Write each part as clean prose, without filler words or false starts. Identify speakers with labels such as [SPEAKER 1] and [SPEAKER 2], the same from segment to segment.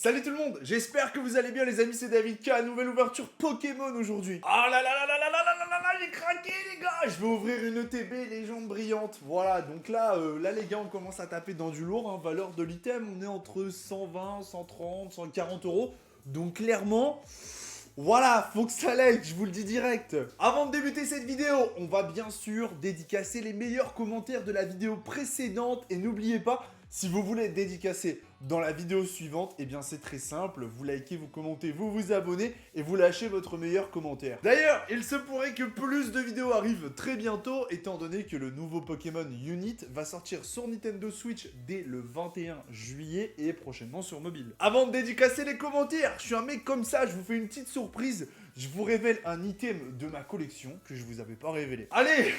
[SPEAKER 1] Salut tout le monde, j'espère que vous allez bien les amis, c'est David K, nouvelle ouverture Pokémon aujourd'hui. Ah là là là là là là là là là là, j'ai craqué les gars. Je vais ouvrir une ETB légende brillante, voilà, donc là les gars on commence à taper dans du lourd, hein. Valeur de l'item, on est entre 120, 130, 140 euros, donc clairement... Voilà, faut que ça like, je vous le dis direct. Avant de débuter cette vidéo, on va bien sûr dédicacer les meilleurs commentaires de la vidéo précédente. Et n'oubliez pas, si vous voulez être dédicacé dans la vidéo suivante, eh bien c'est très simple. Vous likez, vous commentez, vous vous abonnez et vous lâchez votre meilleur commentaire. D'ailleurs, il se pourrait que plus de vidéos arrivent très bientôt, étant donné que le nouveau Pokémon Unit va sortir sur Nintendo Switch dès le 21 juillet et prochainement sur mobile. Avant de dédicacer les commentaires, je suis un mec comme ça, je vous fais une petite surprise. Je vous révèle un item de ma collection que je vous avais pas révélé. Allez.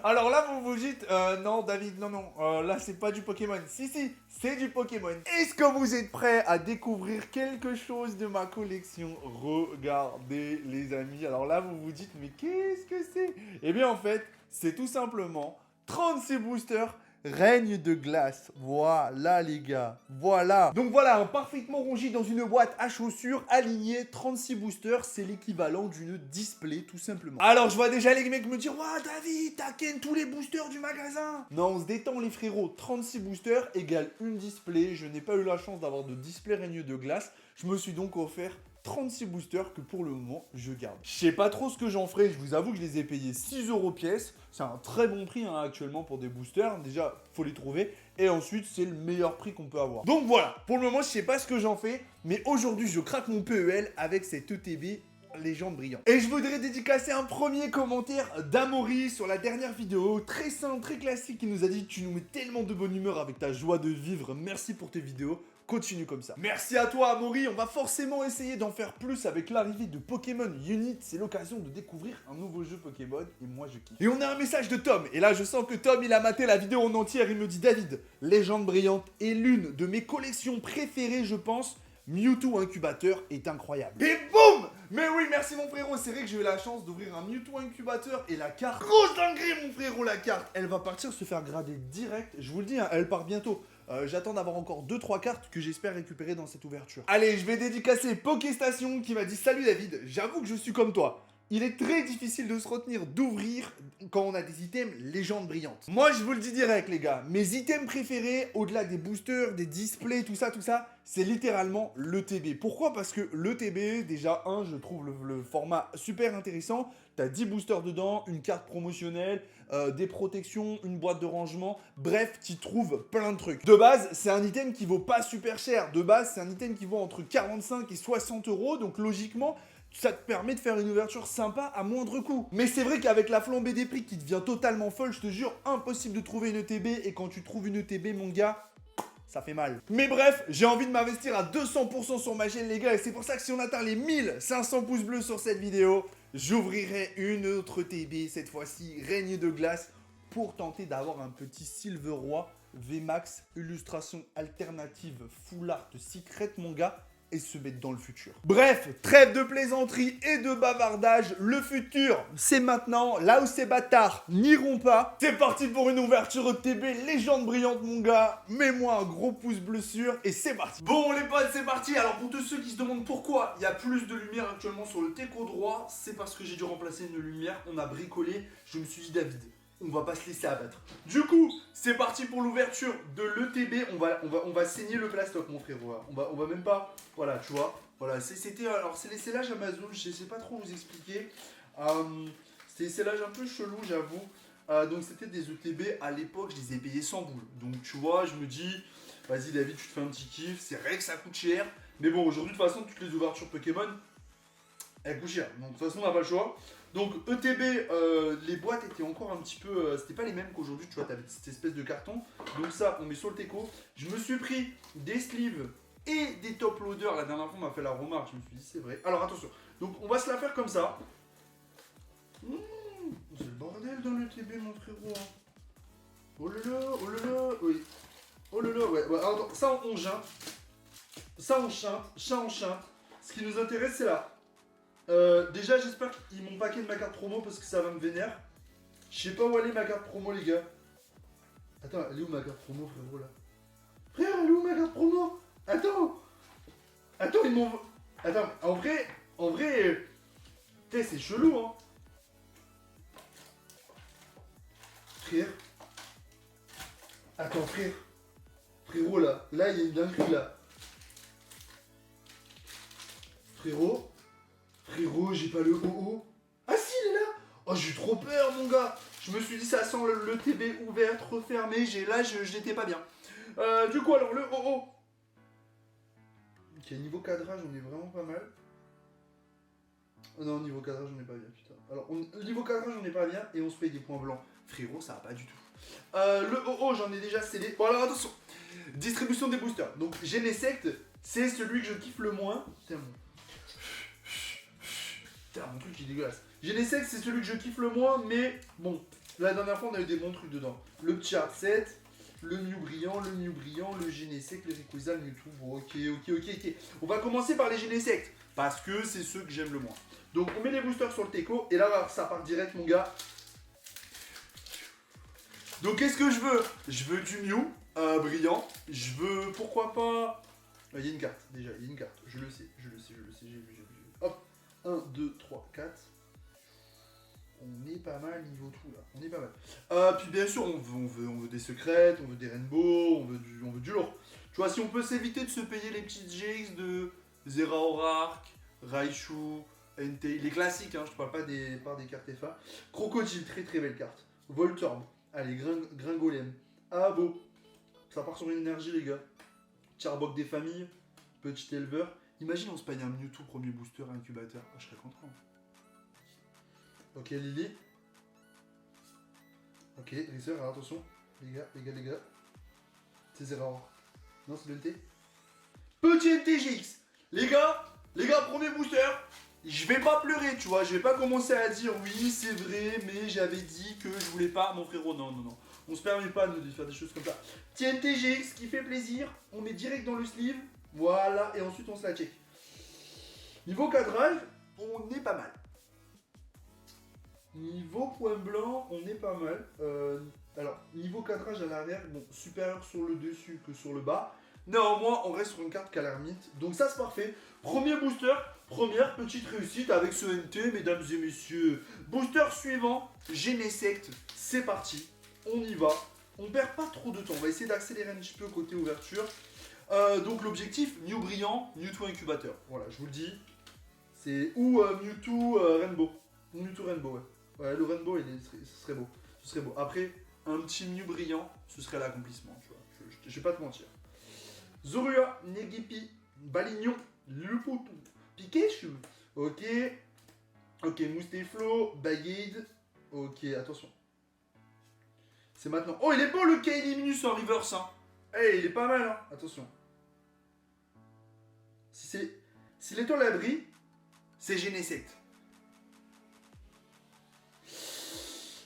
[SPEAKER 1] Alors là, vous vous dites, non David, non, là c'est pas du Pokémon. Si, c'est du Pokémon. Est-ce que vous êtes prêts à découvrir quelque chose de ma collection? Regardez les amis. Alors là, vous vous dites, mais qu'est-ce que c'est? Eh bien en fait, c'est tout simplement 36 boosters Règne de glace, voilà les gars, voilà. Donc voilà, un parfaitement rangé dans une boîte à chaussures, aligné, 36 boosters, c'est l'équivalent d'une display tout simplement. Alors je vois déjà les mecs me dire, ouah David, t'as ken tous les boosters du magasin. Non, on se détend les frérots, 36 boosters égale une display, je n'ai pas eu la chance d'avoir de display Règne de glace, je me suis donc offert 36 boosters que pour le moment je garde. Je sais pas trop ce que j'en ferai, je vous avoue que je les ai payés 6 € pièce. C'est un très bon prix hein, actuellement pour des boosters. Déjà, faut les trouver. Et ensuite, c'est le meilleur prix qu'on peut avoir. Donc voilà, pour le moment, je sais pas ce que j'en fais. Mais aujourd'hui, je craque mon PEL avec cette ETB légende brillante. Et je voudrais dédicacer un premier commentaire d'Amaury sur la dernière vidéo. Très simple, très classique, qui nous a dit « Tu nous mets tellement de bonne humeur avec ta joie de vivre. Merci pour tes vidéos. » Continue comme ça. Merci à toi Amaury, on va forcément essayer d'en faire plus avec l'arrivée de Pokémon Unit. C'est l'occasion de découvrir un nouveau jeu Pokémon et moi je kiffe. Et on a un message de Tom, et là je sens que Tom il a maté la vidéo en entière. Il me dit David, légende brillante est l'une de mes collections préférées je pense. Mewtwo incubateur est incroyable. Et boum! Mais oui, merci mon frérot, c'est vrai que j'ai eu la chance d'ouvrir un Mewtwo incubateur et la carte. Grosse dinguerie mon frérot, la carte. Elle va partir se faire grader direct, je vous le dis, hein, elle part bientôt. J'attends d'avoir encore 2-3 cartes que j'espère récupérer dans cette ouverture. Allez, je vais dédicacer Pokéstation qui m'a dit « Salut David, j'avoue que je suis comme toi. Il est très difficile de se retenir d'ouvrir quand on a des items légendes brillantes. Moi, je vous le dis direct, les gars. Mes items préférés, au-delà des boosters, des displays, tout ça, c'est littéralement l'ETB. Pourquoi? Parce que l'ETB, déjà, je trouve le format super intéressant. T'as 10 boosters dedans, une carte promotionnelle, des protections, une boîte de rangement. Bref, tu trouves plein de trucs. De base, c'est un item qui vaut pas super cher. De base, c'est un item qui vaut entre 45 et 60 €. Donc, logiquement... ça te permet de faire une ouverture sympa à moindre coût. Mais c'est vrai qu'avec la flambée des prix qui devient totalement folle, je te jure, impossible de trouver une ETB. Et quand tu trouves une ETB, mon gars, ça fait mal. Mais bref, j'ai envie de m'investir à 200% sur ma chaîne, les gars. Et c'est pour ça que si on atteint les 1500 pouces bleus sur cette vidéo, j'ouvrirai une autre ETB, cette fois-ci, Règne de glace, pour tenter d'avoir un petit Silveroy VMAX, illustration alternative, full art, secret, mon gars, et se mettre dans le futur. Bref, trêve de plaisanterie et de bavardage, le futur, c'est maintenant, là où ces bâtards n'iront pas. C'est parti pour une ouverture ETB légende brillante mon gars, mets-moi un gros pouce bleu sûr et c'est parti. Bon les potes, c'est parti. Alors pour tous ceux qui se demandent pourquoi il y a plus de lumière actuellement sur le teco droit, c'est parce que j'ai dû remplacer une lumière, on a bricolé, je me suis dit David, on va pas se laisser abattre. Du coup, c'est parti pour l'ouverture de l'ETB. On va saigner le plastoc, mon frérot. On va même pas... Voilà, tu vois. Voilà, c'était... Alors, c'est les scellages Amazon, je sais pas trop vous expliquer. C'était des scellages un peu chelous, j'avoue. Donc, c'était des ETB. À l'époque, je les ai payés 100 boules. Donc, tu vois, je me dis... Vas-y, David, tu te fais un petit kiff. C'est vrai que ça coûte cher. Mais bon, aujourd'hui, de toute façon, toutes les ouvertures Pokémon, elles coûtent cher. Donc, de toute façon, on n'a pas le choix. Donc ETB, les boîtes étaient encore un petit peu... c'était pas les mêmes qu'aujourd'hui, tu vois, t'avais cette espèce de carton. Donc ça, on met sur le teco. Je me suis pris des sleeves et des top loaders. La dernière fois, on m'a fait la remarque, je me suis dit, c'est vrai. Alors attention, donc on va se la faire comme ça. C'est le bordel dans l'ETB, mon frérot. Oh là là, oui. Oh là là, ouais. Alors, ça, on chante. Ça, on chante. Ce qui nous intéresse, c'est là. Déjà j'espère qu'ils m'ont paqué de ma carte promo parce que ça va me vénère. Je sais pas où elle est ma carte promo les gars. Attends, elle est où ma carte promo frérot là? Frère, elle est où ma carte promo? Attends. Attends, ils m'ont... Attends, en vrai... C'est chelou, hein. Frère. Attends, frère. Frérot, là, il y a une dinguerie, là. Frérot, j'ai pas le OO. Ah si, il est là. Oh, j'ai eu trop peur, mon gars. Je me suis dit, ça sent le TB ouvert, refermé. Là, j'étais pas bien. Du coup, alors, le OO. Ok, niveau cadrage, on est vraiment pas mal. Oh non, niveau cadrage, on est pas bien, putain. Alors, niveau cadrage, on est pas bien et on se paye des points blancs. Frérot, ça va pas du tout. Le OO, j'en ai déjà scellé. Bon, alors attention. Distribution des boosters. Donc, Genesect, c'est celui que je kiffe le moins. Putain, mon truc il est dégueulasse. Genesect, c'est celui que je kiffe le moins, mais bon, la dernière fois, on a eu des bons trucs dedans. Le petit Art 7, le Mew brillant, le Genesect, le Rayquaza, le Mewtwo. Bon, ok. On va commencer par les Genesect, parce que c'est ceux que j'aime le moins. Donc, on met les boosters sur le Teco, et là, ça part direct, mon gars. Donc, qu'est-ce que je veux? Je veux du Mew brillant. Je veux, pourquoi pas... Il y a une carte, déjà, il y a une carte. Je le sais, j'ai vu. Hop, 1, 2, 3, 4. On est pas mal niveau tout, là. On est pas mal. Puis, bien sûr, on veut des secrets, on veut des rainbows, on veut du lourd. Tu vois, si on peut s'éviter de se payer les petites GX de Zeraorark, Raichu, Entei, les classiques, hein, je te parle pas des cartes FA. Crocodile, très très belle carte. Voltorb, allez, Gringolem. Abo, ça part sur une énergie, les gars. Charbok des familles, petit éleveur. Imagine on se paye un Mewtwo premier booster incubateur. Ah, je serais content. Ok, Lily. Ok, Racer, alors attention. Les gars. C'est Zeraor. Non, c'est LT. Petit MTGX. Les gars, premier booster. Je vais pas pleurer, tu vois. Je vais pas commencer à dire oui, c'est vrai, mais j'avais dit que je voulais pas. Mon frérot, non. On se permet pas de faire des choses comme ça. TNTGX qui fait plaisir. On met direct dans le sleeve. Voilà. Et ensuite, on se la check. Niveau cadrage, on est pas mal. Niveau point blanc, on est pas mal. Alors, niveau cadrage à l'arrière, bon, supérieur sur le dessus que sur le bas. Néanmoins, on reste sur une carte Calamite. Donc ça, c'est parfait. Premier booster, première petite réussite avec ce NT, mesdames et messieurs. Booster suivant, Genesect. C'est parti. On y va. On perd pas trop de temps. On va essayer d'accélérer un petit peu côté ouverture. Donc l'objectif, Mew brillant, Mewtwo incubateur. Voilà, je vous le dis. C'est ou Mewtwo Rainbow. Ou Mewtwo Rainbow, ouais. Ouais, le Rainbow, ce serait beau. Ce serait beau. Après, un petit Mew brillant, ce serait l'accomplissement, tu vois. Je vais pas te mentir. Zorua, Negipi, Balignon, Luputu, Pikachu. Ok. Ok, Mousteflo, Bagade. Ok, attention. C'est maintenant. Oh, il est beau le Kylie Minus en reverse, hein. Eh, il est pas mal, hein. Attention. Si l'étoile la brille, c'est Genesect.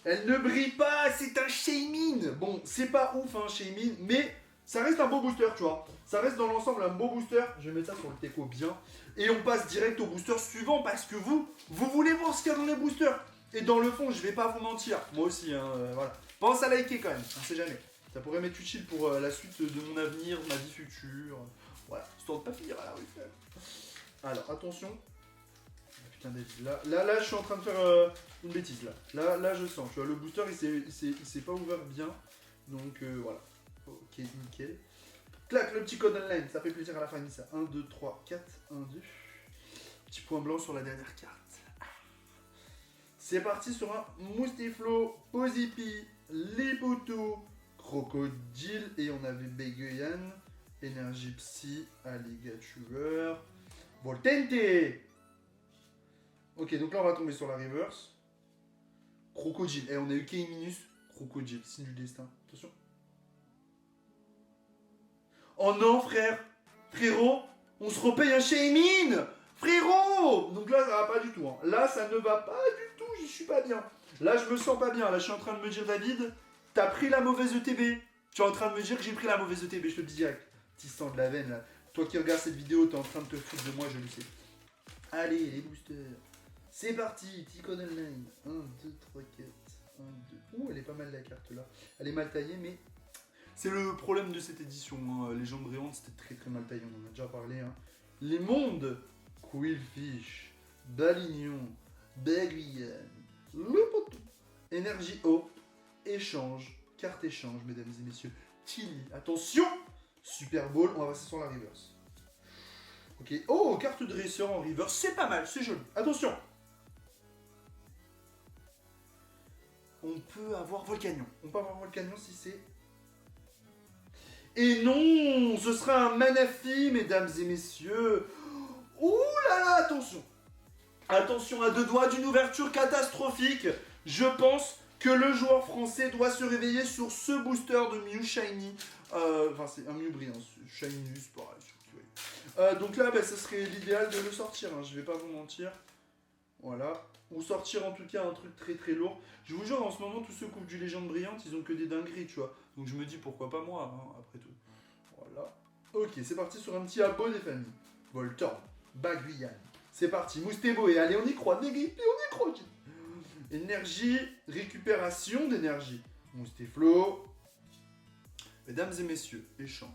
[SPEAKER 1] Elle ne brille pas, c'est un Shaymin. Bon, c'est pas ouf, hein, Shaymin, mais ça reste un beau booster, tu vois. Ça reste dans l'ensemble un beau booster. Je vais mettre ça sur le Teco bien. Et on passe direct au booster suivant parce que vous voulez voir ce qu'il y a dans les boosters. Et dans le fond, je vais pas vous mentir. Moi aussi, hein, voilà. Pense à liker quand même, on sait jamais. Ça pourrait m'être utile pour la suite de mon avenir, ma vie future. Voilà, histoire de pas finir à la rue. Alors, attention. Putain, là, je suis en train de faire une bêtise, là, je sens, tu vois, le booster, il s'est pas ouvert bien, donc voilà. Ok, nickel. Clac, le petit code online, ça fait plaisir à la famille, ça. 1, 2, 3, 4, 1, 2. Petit point blanc sur la dernière carte. C'est parti sur un Mousteflo, Pozipi, Liputu, Crocodile, et on avait Beguyan, Énergie Psy, Alligator, Voltente. Ok, donc là on va tomber sur la reverse. Crocodile. Et on a eu K-Minus. Crocodile, signe du destin. Attention. Oh non, frère. Frérot, on se repaye un Shaymin. Frérot. Donc là, ça va pas du tout. Hein. Là, ça ne va pas du tout. J'y suis pas bien. Là, je me sens pas bien. Là, je suis en train de me dire, David, t'as pris la mauvaise ETB. Tu es en train de me dire que j'ai pris la mauvaise ETB. Je te le dis direct. Petit sang de la veine, là. Toi qui regardes cette vidéo, t'es en train de te foutre de moi, je le sais. Allez, les boosters. C'est parti, Ticon Online. 1, 2, 3, 4, 1, 2. Ouh, elle est pas mal la carte là. Elle est mal taillée, mais c'est le problème de cette édition. Hein. Légende brillante, c'était très très mal taillé, on en a déjà parlé. Hein. Les mondes. Quillfish. Balignon. Baguillane. Le poteau. Énergie eau. Échange. Carte échange, mesdames et messieurs. Tilly. Attention. Super Bowl. On va passer sur la reverse. Ok. Oh, carte dresseur en reverse. C'est pas mal, c'est joli. Attention. On peut avoir Volcanion. On peut avoir Volcanion si c'est... Et non, ce sera un Manafi, mesdames et messieurs. Ouh là là, attention. Attention, à deux doigts d'une ouverture catastrophique. Je pense que le joueur français doit se réveiller sur ce booster de Mew Shiny. Enfin, c'est un Mew brillant. Shiny, c'est pareil. Donc là, bah, ça serait l'idéal de le sortir. Hein, je vais pas vous mentir. Voilà. Ou sortir en tout cas un truc très très lourd. Je vous jure, en ce moment, tous ceux qui ouvrent du Légende Brillante, ils ont que des dingueries, tu vois. Donc je me dis, pourquoi pas moi, hein, après tout. Voilà. Ok, c'est parti sur un petit abo des familles. Voltorb, Baguillane. C'est parti, Moustebo, et allez, on y croit, Négri, et on y croit. Énergie, récupération d'énergie. Moustéflo. Mesdames et messieurs, échange.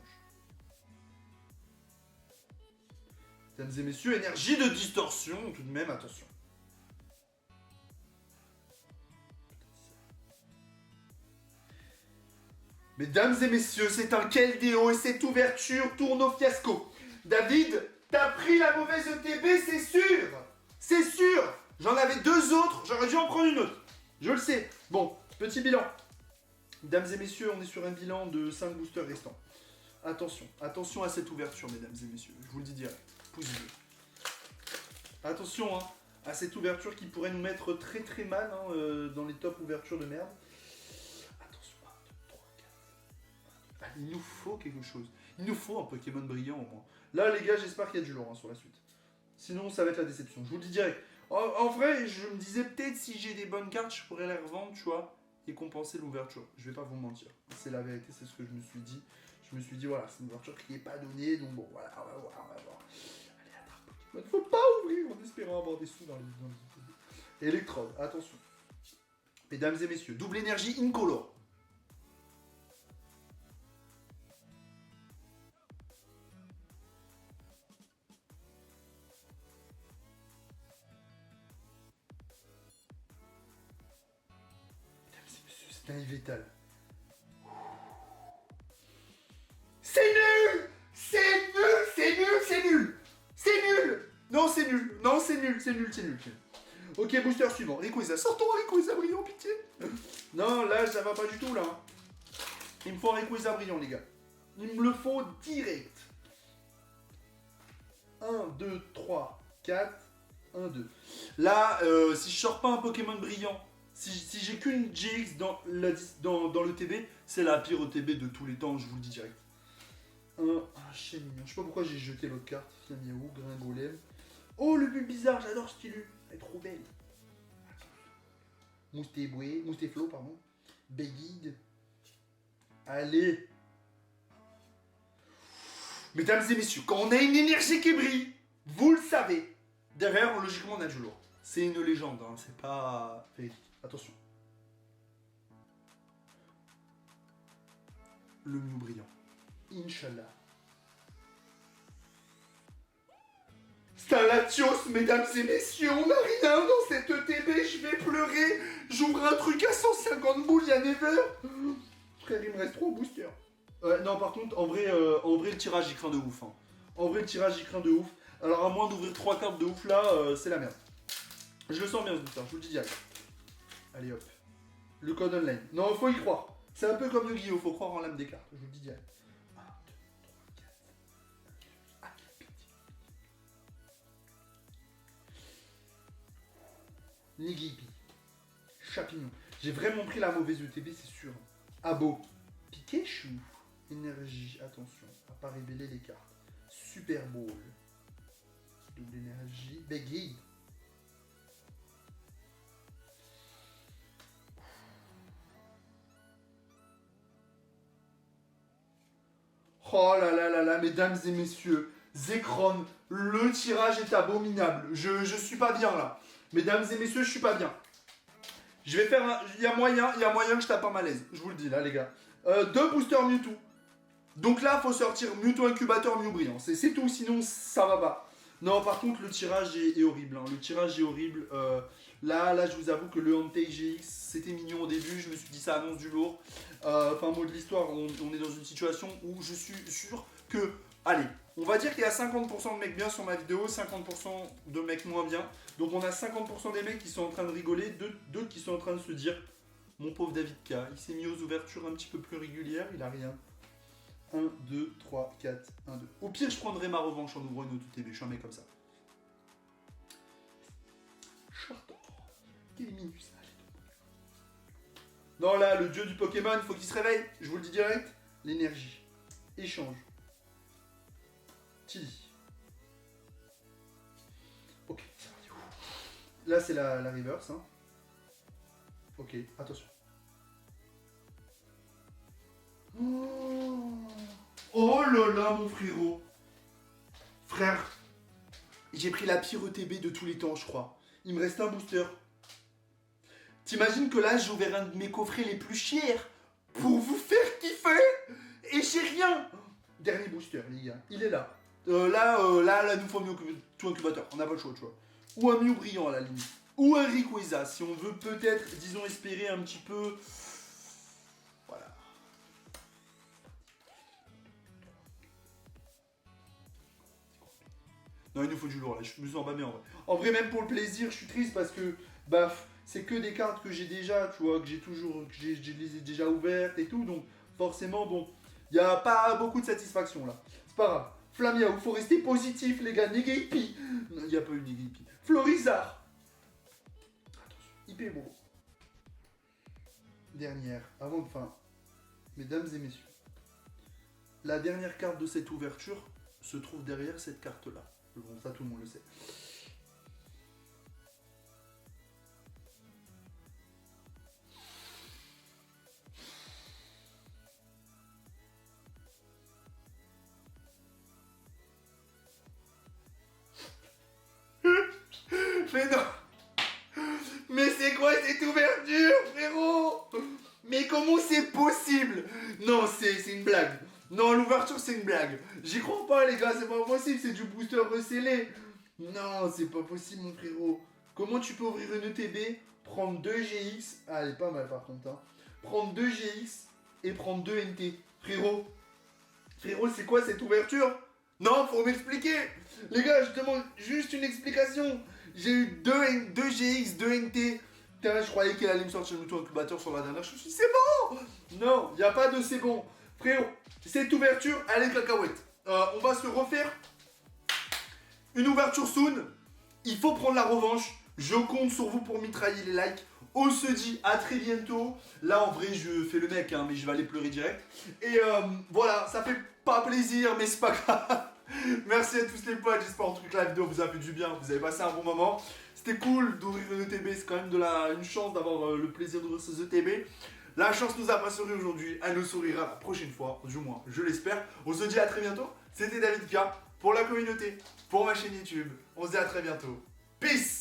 [SPEAKER 1] Mesdames et messieurs, énergie de distorsion, tout de même, attention. Mesdames et messieurs, c'est un Keldeo et cette ouverture tourne au fiasco. David, t'as pris la mauvaise ETB, c'est sûr. C'est sûr. J'en avais deux autres, j'aurais dû en prendre une autre. Je le sais. Bon, petit bilan. Mesdames et messieurs, on est sur un bilan de 5 boosters restants. Attention, attention à cette ouverture, mesdames et messieurs. Je vous le dis direct. Pouce bleu. Attention à cette ouverture qui pourrait nous mettre très très mal dans les top ouvertures de merde. Attention, 1, 2, 3, 4. Il nous faut quelque chose. Il nous faut un Pokémon brillant au moins. Là, les gars, j'espère qu'il y a du lourd sur la suite. Sinon, ça va être la déception. Je vous le dis direct. En vrai, je me disais peut-être si j'ai des bonnes cartes, je pourrais les revendre, tu vois, et compenser l'ouverture. Je vais pas vous mentir. C'est la vérité, c'est ce que je me suis dit. Je me suis dit, voilà, c'est une ouverture qui n'est pas donnée, donc bon, voilà, on va voir, on va voir. Allez, attrape Pokémon. Faut pas ouvrir en espérant avoir des sous dans les Electrode, attention. Mesdames et messieurs, double énergie incolore. C'est un Yveltal. C'est nul. C'est nul, c'est nul, c'est nul. C'est nul. Non, c'est nul. Non, c'est nul, c'est nul, c'est nul. Ok, booster suivant. Rayquaza. Sortons Rayquaza brillant, pitié. Non, là, ça va pas du tout, là. Il me faut un Rayquaza brillant, les gars. Il me le faut direct. 1, 2, 3, 4. 1, 2. Là, si je sors pas un Pokémon brillant, si j'ai qu'une GX dans le TB, c'est la pire TB de tous les temps, je vous le dis direct. Un chien mignon. Je sais pas pourquoi j'ai jeté l'autre carte. Fiamiaou, Gringolem. Oh, le bulle bizarre, j'adore ce style. Elle est trop belle. Moustéflo, pardon. Béguide. Allez. Mesdames et messieurs, quand on a une énergie qui brille, vous le savez, derrière, logiquement, on a du lourd. C'est une légende, hein, c'est pas véridique. Attention. Le Mew brillant. Inch'Allah. C'est un Latios, mesdames et messieurs, on n'a rien dans cette ETB, je vais pleurer. J'ouvre un truc à 150 boules, y'a never. Frère, il me reste 3 boosters. Non, par contre, en vrai, le tirage, j'y crains de ouf. Hein. En vrai, le tirage, j'y crains de ouf. Alors, à moins d'ouvrir 3 cartes de ouf, là, c'est la merde. Je le sens bien, ce booster, je vous le dis direct. Allez, hop. Le code online. Non, faut y croire. C'est un peu comme le Guillaume, faut croire en l'âme des cartes, je vous le dis direct. 1, 2, 3, 4. Ah, Nigipi. Chapignon. J'ai vraiment pris la mauvaise ETB, c'est sûr. Abo. Pikachu. Énergie, attention, à pas révéler les cartes. Super Bowl. Double énergie. Béguide. Oh là là là là, mesdames et messieurs, Zekrom, le tirage est abominable. Je suis pas bien là. Mesdames et messieurs, je suis pas bien. Je vais faire un... Il y a moyen que je tape un malaise. Je vous le dis là, les gars. 2 boosters Mewtwo. Donc là, faut sortir Mewtwo Incubateur, Mew Brillant. C'est tout, sinon ça va pas. Non, par contre, le tirage est horrible. Hein. Le tirage est horrible. Là, je vous avoue que le Entei GX, c'était mignon au début. Je me suis dit, ça annonce du lourd. Enfin, mot de l'histoire, on est dans une situation où je suis sûr que... Allez, on va dire qu'il y a 50% de mecs bien sur ma vidéo, 50% de mecs moins bien. Donc on a 50% des mecs qui sont en train de rigoler, d'autres qui sont en train de se dire, mon pauvre David K, il s'est mis aux ouvertures un petit peu plus régulières, il a rien. 1, 2, 3, 4, 1, 2. Au pire, je prendrai ma revanche en ouvrant une autre TB, je suis un mec comme ça. Chartor. Quel minus. Non, là, le dieu du Pokémon, il faut qu'il se réveille. Je vous le dis direct. L'énergie. Échange. Tilly. Ok. Là, c'est la reverse. Hein. Ok, attention. Oh là là, mon frérot. Frère, j'ai pris la pire ETB de tous les temps, je crois. Il me reste un booster. T'imagines que là, j'ai ouvert un de mes coffrets les plus chers pour vous faire kiffer et j'ai rien. Dernier booster, les gars. Il est là. Là, nous faut un Mewtwo Incubateur. On n'a pas le choix, tu vois. Ou un Mew Brillant, à la limite. Ou un Rayquaza, si on veut peut-être, disons, espérer un petit peu... Voilà. Non, il nous faut du lourd, là. Je me sens pas bien, en vrai. En vrai, même pour le plaisir, je suis triste parce que... Bah, c'est que des cartes que j'ai déjà, tu vois, que j'ai toujours... que je les ai déjà ouvertes et tout. Donc, forcément, bon... Il n'y a pas beaucoup de satisfaction, là. C'est pas grave. Flamia, il faut rester positif, les gars. Negapi. Non, il n'y a pas eu Negapi. Florizard. Attention. Hypebro. Dernière, avant de fin. Mesdames et messieurs. La dernière carte de cette ouverture se trouve derrière cette carte-là. Bon, ça, tout le monde le sait. Mais non. Mais c'est quoi cette ouverture, frérot? Mais comment c'est possible? Non, c'est une blague. Non, l'ouverture, c'est une blague. J'y crois pas, les gars, c'est pas possible, c'est du booster recellé. Non, c'est pas possible, mon frérot. Comment tu peux ouvrir une ETB, prendre 2 GX... Ah, elle est pas mal, par contre, hein. Prendre 2 GX et prendre 2 NT. Frérot, c'est quoi cette ouverture? Non, faut m'expliquer. Les gars, je demande juste une explication. J'ai eu 2 GX, 2 NT. Putain, je croyais qu'elle allait me sortir le Mewtwo Incubateur sur la dernière. Je me suis dit, c'est bon. Non, il n'y a pas de c'est bon. Frérot, cette ouverture, elle est cacahuète. On va se refaire une ouverture soon. Il faut prendre la revanche. Je compte sur vous pour mitrailler les likes. On se dit à très bientôt. Là, en vrai, je fais le mec, hein, mais je vais aller pleurer direct. Et voilà, ça fait pas plaisir, mais c'est pas grave. Merci à tous les potes. J'espère en tout cas que la vidéo vous a fait du bien. Vous avez passé un bon moment. C'était cool d'ouvrir une ETB. C'est quand même une chance d'avoir le plaisir d'ouvrir ces ETB. La chance nous a pas souri aujourd'hui. Elle nous sourira la prochaine fois. Du moins, je l'espère. On se dit à très bientôt. C'était David K pour la communauté, pour ma chaîne YouTube. On se dit à très bientôt. Peace!